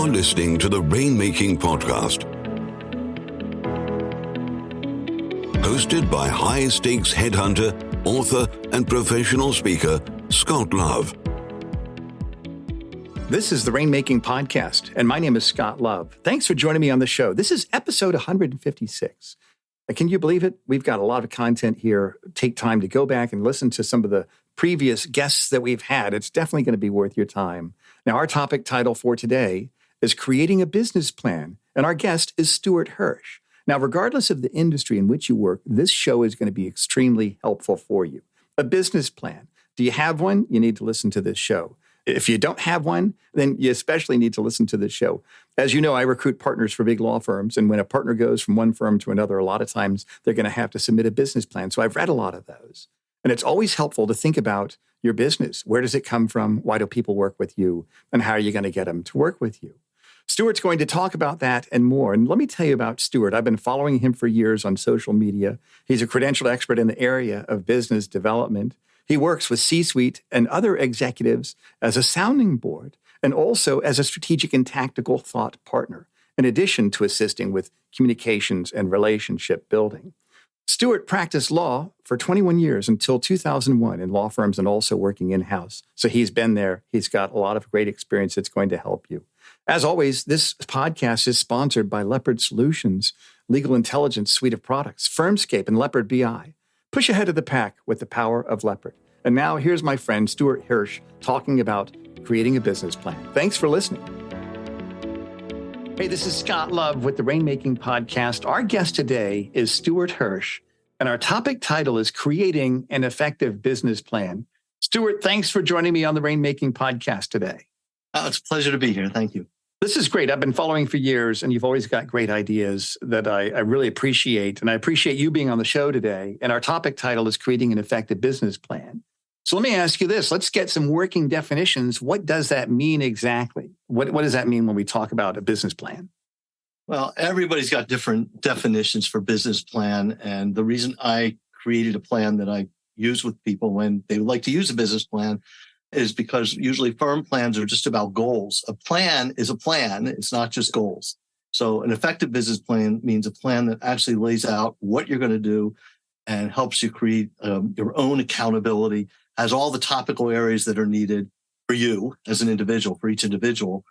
You're listening to the Rainmaking Podcast, hosted by high-stakes headhunter, author, and professional speaker, Scott Love. This is the Rainmaking Podcast, and my name is Scott Love. Thanks for joining me on the show. This is episode 156. Can you believe it? We've got a lot of content here. Take time to go back and listen to some of the previous guests that we've had. It's definitely going to be worth your time. Now, our topic title for today is Creating a Business Plan, and our guest is Stewart Hirsch. Now, regardless of the industry in which you work, this show is going to be extremely helpful for you. A business plan. Do you have one? You need to listen to this show. If you don't have one, then you especially need to listen to this show. As you know, I recruit partners for big law firms, and when a partner goes from one firm to another, a lot of times they're going to have to submit a business plan. So I've read a lot of those. And it's always helpful to think about your business. Where does it come from? Why do people work with you? And how are you going to get them to work with you? Stewart's going to talk about that and more. And let me tell you about Stewart. I've been following him for years on social media. He's a credentialed expert in the area of business development. He works with C-suite and other executives as a sounding board and also as a strategic and tactical thought partner, in addition to assisting with communications and relationship building. Stewart practiced law for 21 years until 2001 in law firms and also working in-house. So he's been there. He's got a lot of great experience that's going to help you. As always, this podcast is sponsored by Leopard Solutions, legal intelligence suite of products, Firmscape, and Leopard BI. Push ahead of the pack with the power of Leopard. And now here's my friend Stewart Hirsch talking about creating a business plan. Thanks for listening. Hey, this is Scott Love with the Rainmaking Podcast. Our guest today is Stewart Hirsch, and our topic title is Creating an Effective Business Plan. Stewart, thanks for joining me on the Rainmaking Podcast today. Oh, it's a pleasure to be here. Thank you. This is great. I've been following for years, and you've always got great ideas that I really appreciate. And I appreciate you being on the show today. And our topic title is Creating an Effective Business Plan. So let me ask you this. Let's get some working definitions. What does that mean exactly? What does that mean when we talk about a business plan? Well, everybody's got different definitions for business plan. And the reason I created a plan that I use with people when they would like to use a business plan is because usually firm plans are just about goals. A plan is a plan. It's not just goals. So an effective business plan means a plan that actually lays out what you're going to do and helps you create your own accountability, has all the topical areas that are needed for you as an individual, for each individual,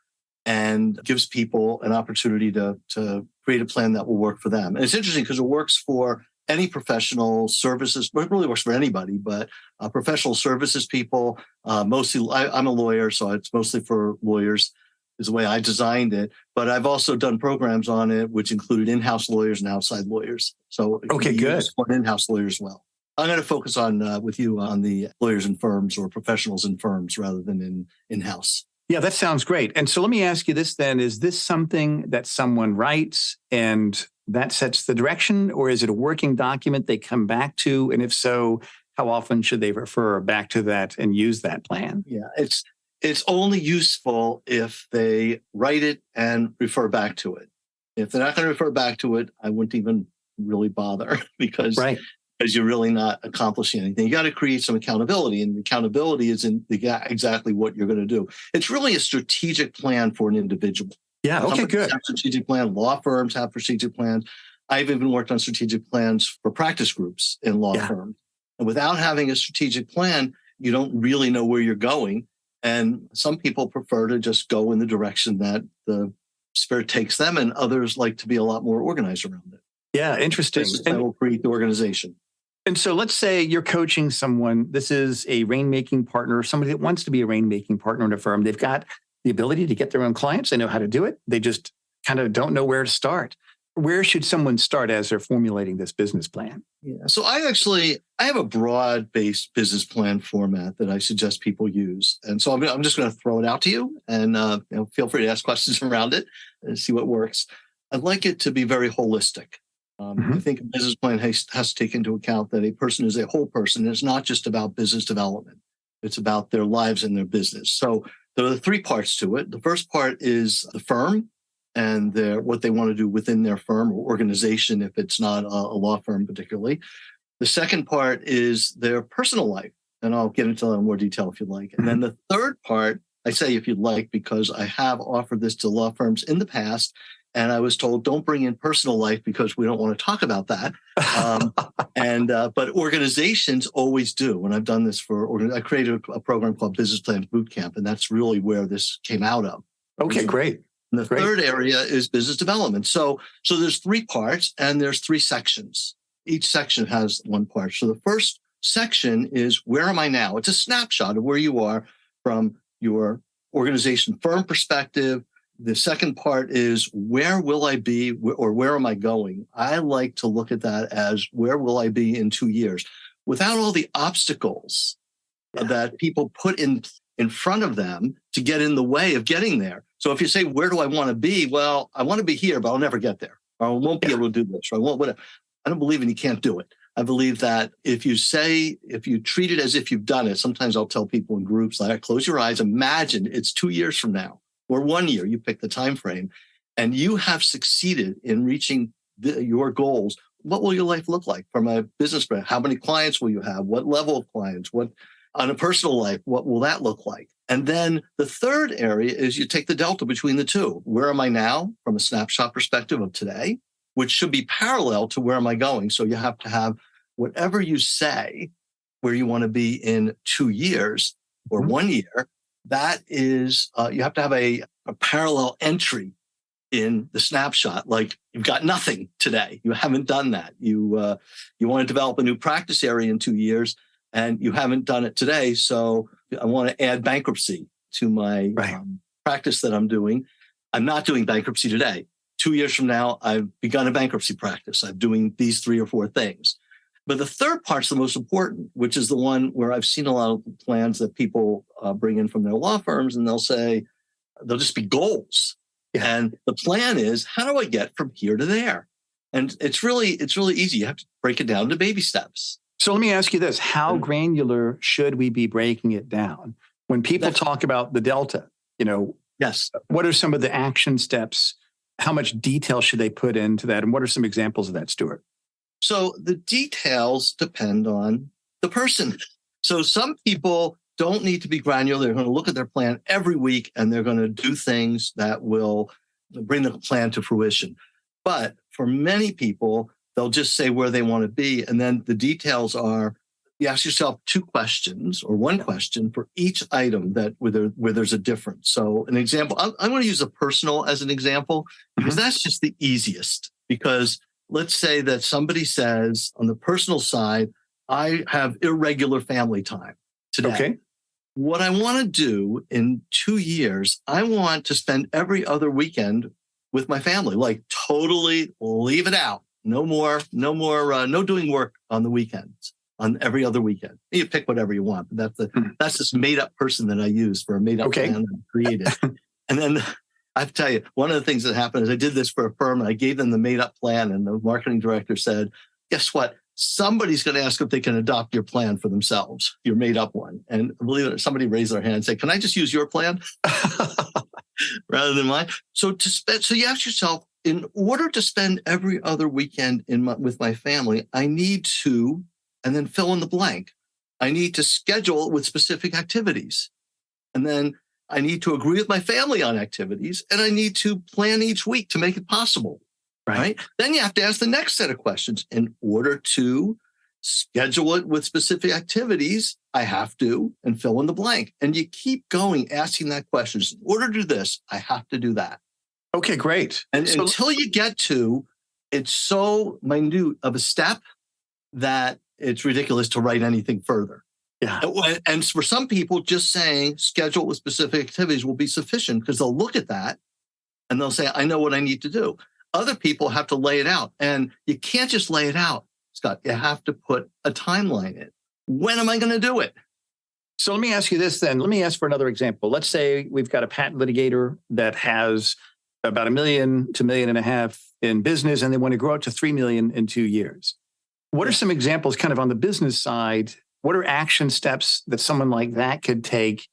and gives people an opportunity to create a plan that will work for them. And it's interesting because it works for any professional services. It really works for anybody, but professional services people, mostly, I'm a lawyer, so it's mostly for lawyers is the way I designed it. But I've also done programs on it, which included in-house lawyers and outside lawyers. So okay, good. For in-house lawyers as well. I'm going to focus on with you on the lawyers in firms or professionals in firms rather than in-house. Yeah, that sounds great. And so let me ask you this then. Is this something that someone writes and that sets the direction, or is it a working document they come back to? And if so, how often should they refer back to that and use that plan? Yeah, it's only useful if they write it and refer back to it. If they're not going to refer back to it, I wouldn't even really bother because you're really not accomplishing anything. You got to create some accountability, and accountability isn't exactly what you're going to do. It's really a strategic plan for an individual. Yeah, okay, Companies good. have strategic plan. Law firms have strategic plans. I've even worked on strategic plans for practice groups in law firms. And without having a strategic plan, you don't really know where you're going. And some people prefer to just go in the direction that the spirit takes them, and others like to be a lot more organized around it. Yeah, interesting. That will create the organization. And so let's say you're coaching someone. This is a rainmaking partner, somebody that wants to be a rainmaking partner in a firm. They've got the ability to get their own clients. They know how to do it. They just kind of don't know where to start. Where should someone start as they're formulating this business plan? Yeah. So I have a broad-based business plan format that I suggest people use. And so I'm just going to throw it out to you, and feel free to ask questions around it and see what works. I'd like it to be very holistic. I think a business plan has to take into account that a person is a whole person. It's not just about business development. It's about their lives and their business. So there are three parts to it. The first part is the firm and what they want to do within their firm or organization, if it's not a law firm particularly. The second part is their personal life. And I'll get into that in more detail if you'd like. And then the third part I say if you'd like, because I have offered this to law firms in the past. And I was told, don't bring in personal life because we don't want to talk about that. But organizations always do. When I've done this I created a program called Business Plan Bootcamp, and that's really where this came out of. Okay, great. And the third area is business development. So there's 3 parts and there's 3 sections. Each section has 1 part. So the first section is, where am I now? It's a snapshot of where you are from your organization firm perspective. The second part is, where will I be, or where am I going? I like to look at that as, where will I be in 2 years? Without all the obstacles that people put in front of them to get in the way of getting there. So if you say, where do I want to be? Well, I want to be here, but I'll never get there. Or I won't be able to do this. Or I won't, whatever. I don't believe in you can't do it. I believe that if you treat it as if you've done it, sometimes I'll tell people in groups, like, close your eyes, imagine it's 2 years from now. Or 1 year, you pick the time frame, and you have succeeded in reaching your goals. What will your life look like from a business brand? How many clients will you have? What level of clients? What on a personal life? What will that look like? And then the third area is you take the delta between the two. Where am I now from a snapshot perspective of today, which should be parallel to where am I going? So you have to have whatever you say where you want to be in 2 years or 1 year. That is, you have to have a parallel entry in the snapshot. Like, you've got nothing today. You haven't done that. You want to develop a new practice area in 2 years, and you haven't done it today. So I want to add bankruptcy to my practice that I'm doing. I'm not doing bankruptcy today. 2 years from now, I've begun a bankruptcy practice. I'm doing these 3 or 4 things. But the third part's the most important, which is the one where I've seen a lot of plans that people bring in from their law firms, and they'll just be goals. Yeah. And the plan is, how do I get from here to there? And it's really easy. You have to break it down to baby steps. So let me ask you this. How granular should we be breaking it down? When people talk about the delta, yes. What are some of the action steps? How much detail should they put into that? And what are some examples of that, Stewart? So the details depend on the person. So some people don't need to be granular. They're going to look at their plan every week, and they're going to do things that will bring the plan to fruition. But for many people, they'll just say where they want to be. And then the details are, you ask yourself 2 questions or 1 question for each item where there's a difference. So an example, I'm going to use a personal as an example, because that's just the easiest. Because let's say that somebody says on the personal side, I have irregular family time today. Okay. What I want to do in 2 years, I want to spend every other weekend with my family, like totally leave it out. No doing work on the weekends, on every other weekend. You pick whatever you want, but that's this made up person that I use for a made up plan that I created. And then I have to tell you, one of the things that happened is I did this for a firm, and I gave them the made up plan, and the marketing director said, guess what? Somebody's going to ask if they can adopt your plan for themselves, your made up one. And believe it, somebody raised their hand and said, can I just use your plan rather than mine? So you ask yourself, in order to spend every other weekend with my family, I need to, and then fill in the blank. I need to schedule it with specific activities. And then I need to agree with my family on activities, and I need to plan each week to make it possible. Right? Then you have to ask the next set of questions. In order to schedule it with specific activities, I have to, and fill in the blank. And you keep going, asking that question. In order to do this, I have to do that. Okay, great. And until you get to, it's so minute of a step that it's ridiculous to write anything further. Yeah. And for some people, just saying schedule with specific activities will be sufficient, because they'll look at that and they'll say, I know what I need to do. Other people have to lay it out, and you can't just lay it out, Scott. You have to put a timeline in. When am I going to do it? So let me ask you this then. Let me ask for another example. Let's say we've got a patent litigator that has about $1 million to $1.5 million in business, and they want to grow it to $3 million in 2 years. What are some examples kind of on the business side? What are action steps that someone like that could take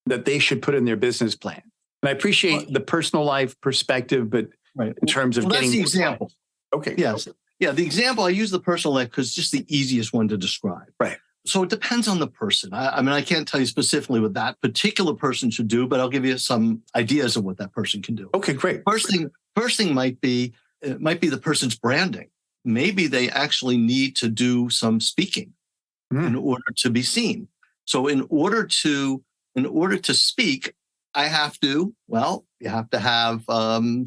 that they should put in their business plan? And I appreciate the personal life perspective, but in terms of getting... That's the example. Okay. Yes. Yeah, the example, I use the personal life because it's just the easiest one to describe. Right. So it depends on the person. I mean, I can't tell you specifically what that particular person should do, but I'll give you some ideas of what that person can do. Okay, great. First thing might be the person's branding. Maybe they actually need to do some speaking in order to be seen. So in order to speak, you have to have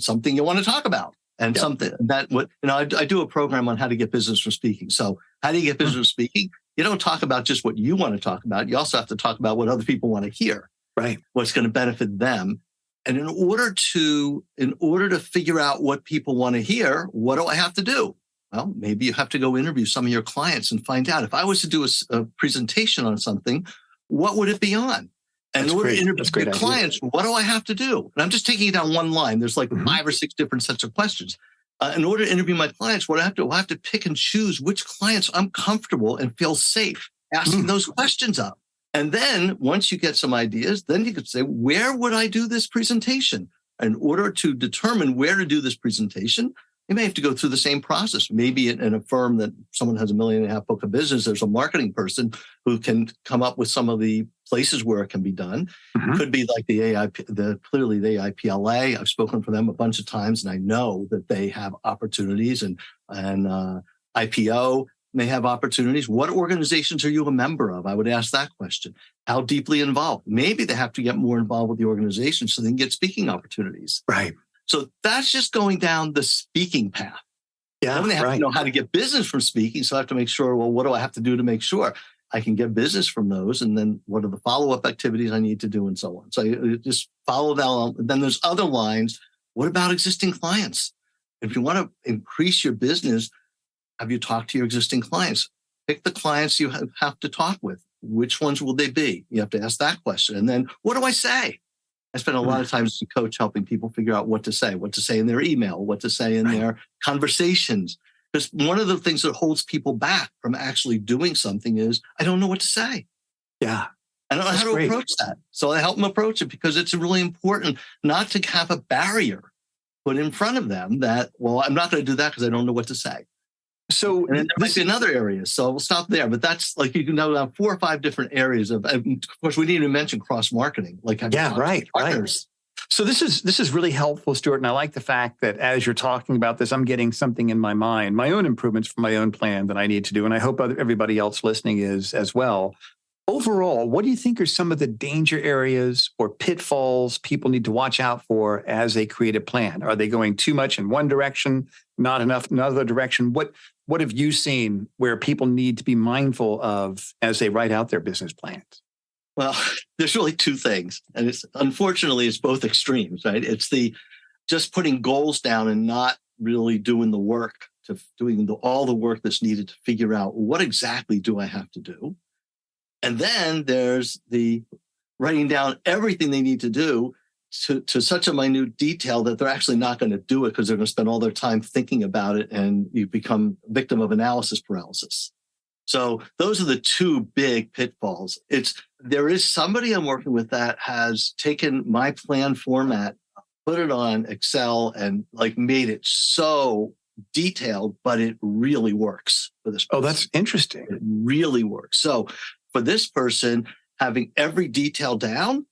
something you want to talk about. And something that I do a program on how to get business from speaking. So how do you get business from speaking? You don't talk about just what you want to talk about. You also have to talk about what other people want to hear. Right. What's going to benefit them. And in order to figure out what people want to hear, what do I have to do? Well, maybe you have to go interview some of your clients and find out, if I was to do a presentation on something, what would it be on? And in order to interview your clients, what do I have to do? And I'm just taking it down one line. There's like 5 or 6 different sets of questions. In order to interview my clients, what I have to do, I have to pick and choose which clients I'm comfortable and feel safe asking those questions of. And then once you get some ideas, then you could say, where would I do this presentation? In order to determine where to do this presentation, you may have to go through the same process. Maybe in a firm that someone has $1.5 million book of business, there's a marketing person who can come up with some of the places where it can be done. It could be like the AIPLA. I've spoken for them a bunch of times, and I know that they have opportunities, and IPO may have opportunities. What organizations are you a member of? I would ask that question. How deeply involved? Maybe they have to get more involved with the organization so they can get speaking opportunities. Right. So that's just going down the speaking path. Yeah, then they have to know how to get business from speaking. So I have to make sure, well, what do I have to do to make sure I can get business from those? And then what are the follow-up activities I need to do, and so on. So you just follow that. Then there's other lines. What about existing clients? If you want to increase your business, have you talked to your existing clients? Pick the clients you have to talk with. Which ones will they be? You have to ask that question. And then what do I say? I spend a lot of time as a coach helping people figure out what to say in their email, what to say in their conversations. Because one of the things that holds people back from actually doing something is, I don't know what to say. Yeah. I don't know how to approach that. So I help them approach it, because it's really important not to have a barrier put in front of them that, well, I'm not going to do that because I don't know what to say. So and there might be another area. So we'll stop there. But that's like, you can know about 4 or 5 different areas of course, we didn't even mention cross-marketing. Like, right. So this is really helpful, Stewart. And I like the fact that as you're talking about this, I'm getting something in my mind, my own improvements for my own plan that I need to do. And I hope everybody else listening is as well. Overall, what do you think are some of the danger areas or pitfalls people need to watch out for as they create a plan? Are they going too much in one direction, not enough in another direction? What have you seen where people need to be mindful of as they write out their business plans? Well, there's really 2 things. And unfortunately, it's both extremes, right? It's the just putting goals down and not really doing the work, all the work that's needed to figure out what exactly do I have to do. And then there's the writing down everything they need to do to such a minute detail that they're actually not going to do it because they're going to spend all their time thinking about it, and you become a victim of analysis paralysis. So those are the 2 big pitfalls. There is somebody I'm working with that has taken my plan format, put it on Excel, and like made it so detailed, but it really works for this person. Oh, that's interesting. It really works. So for this person, having every detail down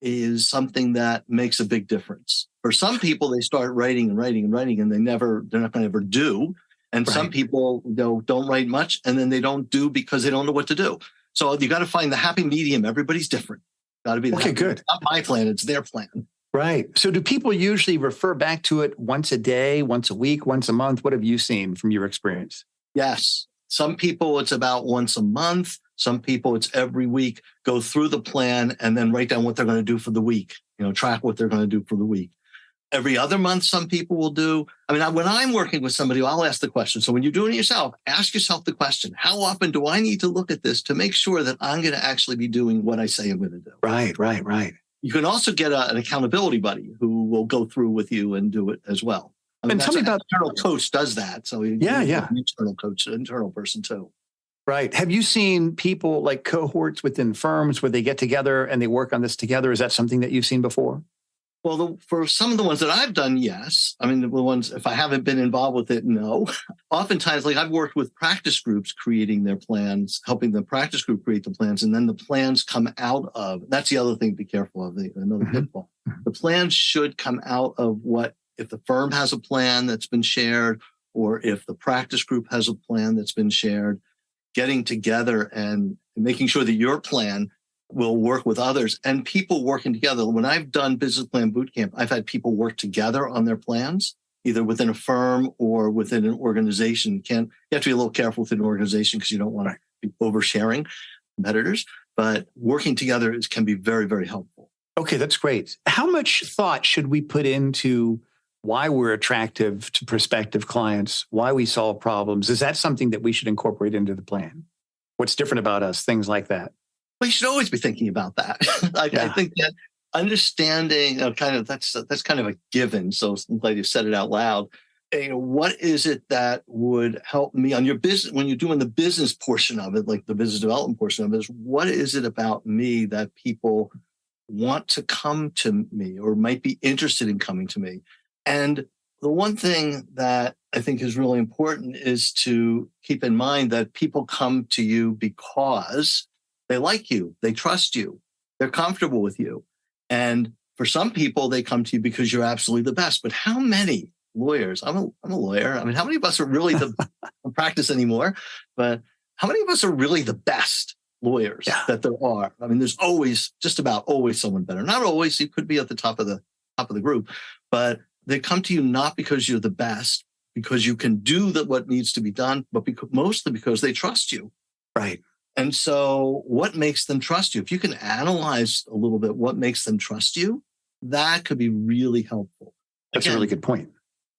is something that makes a big difference. For some people, they start writing and writing and writing, and they're not going to ever do. And some people don't write much, and then they don't do because they don't know what to do. So you got to find the happy medium. Everybody's different. Got to be the good. It's not my plan; it's their plan. Right. So do people usually refer back to it once a day, once a week, once a month? What have you seen from your experience? Yes. Some people, it's about once a month. Some people, it's every week. Go through the plan and then write down what they're going to do for the week. Track what they're going to do for the week. Every other month, some people will do. I mean, when I'm working with somebody, I'll ask the question. So when you're doing it yourself, ask yourself the question, how often do I need to look at this to make sure that I'm going to actually be doing what I say I'm going to do? Right. You can also get an accountability buddy who will go through with you and do it as well. I mean, and tell me about internal coach does that. So an internal coach, an internal person too. Right. Have you seen people like cohorts within firms where they get together and they work on this together? Is that something that you've seen before? Well, for some of the ones that I've done, yes. I mean, the ones, if I haven't been involved with it, no. Oftentimes, like I've worked with practice groups creating their plans, helping the practice group create the plans, and then the plans come out of, that's the other thing to be careful of, another pitfall. The plans should come out of what, if the firm has a plan that's been shared, or if the practice group has a plan that's been shared, getting together and making sure that your plan will work with others and people working together. When I've done business plan bootcamp, I've had people work together on their plans, either within a firm or within an organization. You have to be a little careful within an organization because you don't want to be oversharing competitors, but working together can be very, very helpful. Okay, that's great. How much thought should we put into why we're attractive to prospective clients, why we solve problems? Is that something that we should incorporate into the plan? What's different about us? Things like that. Well, you should always be thinking about that. I think that understanding that's kind of a given. So I'm glad you said it out loud. What is it that would help me on your business when you're doing the business portion of it, like the business development portion of it? Is what is it about me that people want to come to me or might be interested in coming to me? And the one thing that I think is really important is to keep in mind that people come to you because they like you, they trust you, they're comfortable with you. And for some people, they come to you because you're absolutely the best. But how many lawyers, I'm a lawyer. I mean, how many of us are really I don't practice anymore, but how many of us are really the best lawyers that there are? I mean, there's just about always someone better. Not always, you could be at the top of the group, but they come to you not because you're the best, because you can do what needs to be done, but mostly because they trust you. Right. And so what makes them trust you? If you can analyze a little bit what makes them trust you, that could be really helpful. That's a really good point.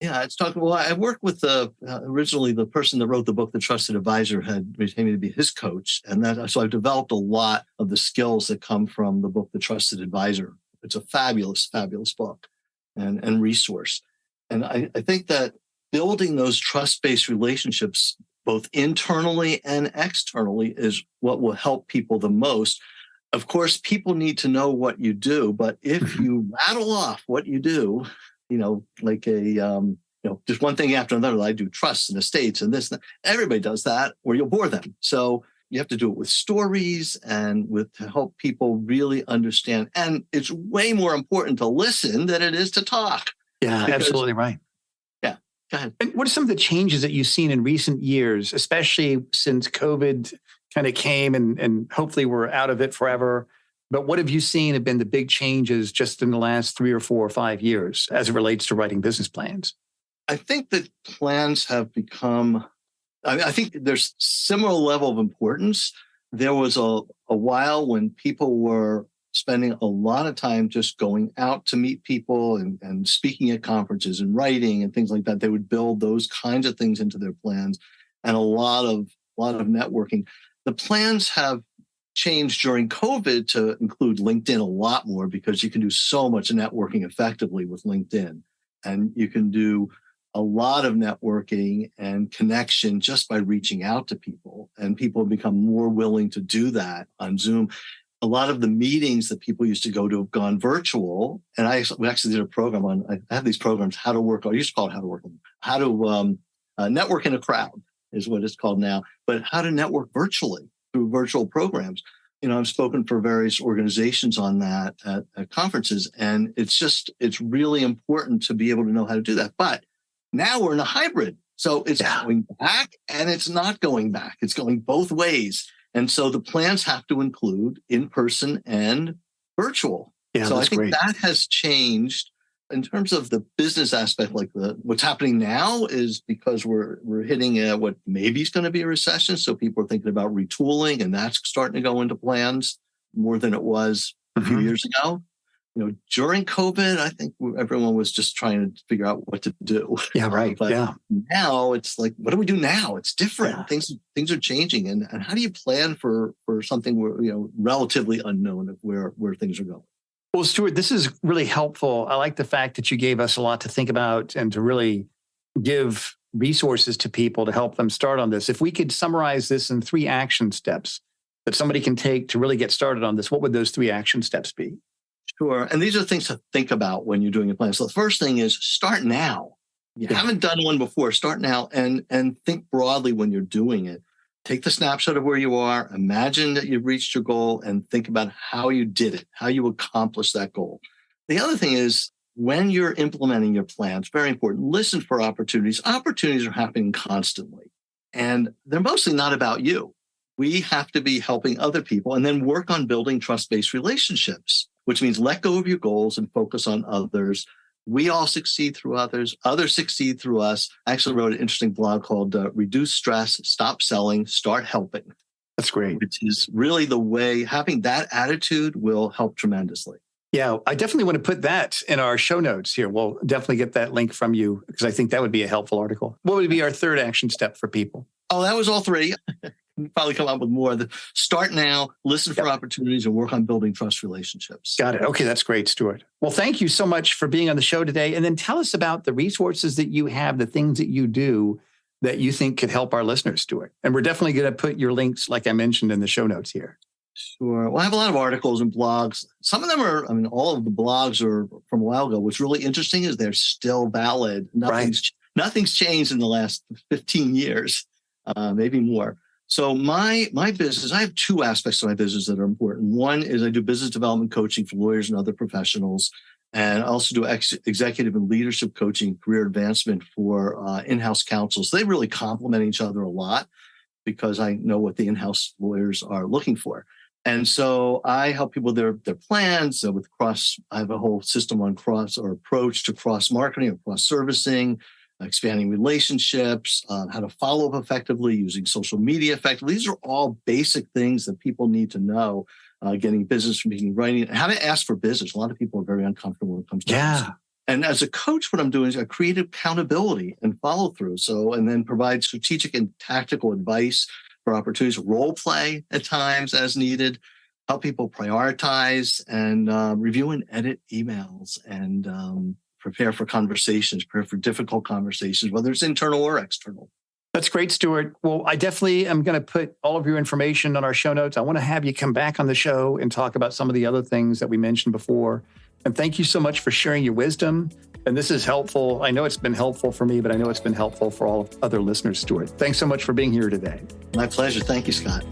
Yeah, it's talking. Well, I worked with originally the person that wrote the book, The Trusted Advisor, had retained me to be his coach. And so I've developed a lot of the skills that come from the book, The Trusted Advisor. It's a fabulous, fabulous book and resource. And I think that building those trust-based relationships, both internally and externally, is what will help people the most. Of course, people need to know what you do, but if you rattle off what you do, like just one thing after another, I do trusts and estates and this, and that. Everybody does that, or you'll bore them. So you have to do it with stories and to help people really understand. And it's way more important to listen than it is to talk. Yeah, absolutely right. Go ahead. And what are some of the changes that you've seen in recent years, especially since COVID kind of came and hopefully we're out of it forever? But what have you seen have been the big changes just in the last 3 or 4 or 5 years as it relates to writing business plans? I think that plans have become, I think there's similar level of importance. There was a while when people were spending a lot of time just going out to meet people and speaking at conferences and writing and things like that. They would build those kinds of things into their plans and a lot of networking. The plans have changed during COVID to include LinkedIn a lot more because you can do so much networking effectively with LinkedIn. And you can do a lot of networking and connection just by reaching out to people. And people have become more willing to do that on Zoom. A lot of the meetings that people used to go to have gone virtual. And we actually did a program I have these programs, I used to call it how to network in a crowd is what it's called now, but how to network virtually through virtual programs. I've spoken for various organizations on that at conferences, and it's really important to be able to know how to do that. But now we're in a hybrid. So it's going back and it's not going back. It's going both ways. And so the plans have to include in-person and virtual. Yeah, so I think great. That has changed in terms of the business aspect. Like what's happening now is because we're hitting what maybe is going to be a recession. So people are thinking about retooling, and that's starting to go into plans more than it was a few years ago. During COVID, I think everyone was just trying to figure out what to do. Yeah, right. But now it's like, what do we do now? It's different. Yeah. Things are changing. And how do you plan for something where, relatively unknown of where things are going? Well, Stewart, this is really helpful. I like the fact that you gave us a lot to think about and to really give resources to people to help them start on this. If we could summarize this in 3 action steps that somebody can take to really get started on this, what would those 3 action steps be? Sure. And these are things to think about when you're doing a plan. So the first thing is start now. You haven't done one before, start now and think broadly when you're doing it. Take the snapshot of where you are, imagine that you've reached your goal, and think about how you did it, how you accomplished that goal. The other thing is when you're implementing your plan, it's very important. Listen for opportunities. Opportunities are happening constantly, and they're mostly not about you. We have to be helping other people and then work on building trust-based relationships, which means let go of your goals and focus on others. We all succeed through others. Others succeed through us. I actually wrote an interesting blog called Reduce Stress, Stop Selling, Start Helping. That's great. Which is really the way having that attitude will help tremendously. Yeah, I definitely want to put that in our show notes here. We'll definitely get that link from you because I think that would be a helpful article. What would be our third action step for people? Oh, that was all three. Probably come up with more. Start now, listen for opportunities, and work on building trust relationships. Got it. Okay, that's great, Stewart. Well, thank you so much for being on the show today. And then tell us about the resources that you have, the things that you do that you think could help our listeners, Stewart. And we're definitely going to put your links, like I mentioned, in the show notes here. Sure. Well, I have a lot of articles and blogs. Some of them are, all of the blogs are from a while ago. What's really interesting is they're still valid. Nothing's changed in the last 15 years, maybe more. So my business, I have two aspects of my business that are important. One is I do business development coaching for lawyers and other professionals. And I also do executive and leadership coaching, career advancement for in-house counsels. They really complement each other a lot because I know what the in-house lawyers are looking for. And so I help people with their plans. So I have a whole system on approach to cross marketing or cross servicing, expanding relationships, how to follow up effectively, using social media effectively. These are all basic things that people need to know, getting business from being writing, how to ask for business. A lot of people are very uncomfortable when it comes to business. And as a coach, what I'm doing is I create accountability and follow through. And then provide strategic and tactical advice for opportunities, role play at times as needed, help people prioritize and review and edit emails and prepare for conversations, prepare for difficult conversations, whether it's internal or external. That's great, Stewart. Well, I definitely am going to put all of your information on our show notes. I want to have you come back on the show and talk about some of the other things that we mentioned before. And thank you so much for sharing your wisdom. And this is helpful. I know it's been helpful for me, but I know it's been helpful for all of other listeners, Stewart. Thanks so much for being here today. My pleasure. Thank you, Scott.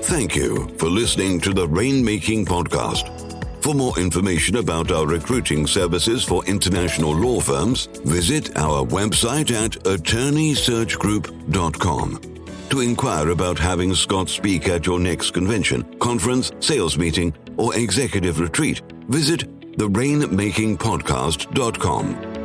Thank you for listening to the Rainmaking Podcast. For more information about our recruiting services for international law firms, visit our website at attorneysearchgroup.com. To inquire about having Scott speak at your next convention, conference, sales meeting, or executive retreat, visit therainmakingpodcast.com.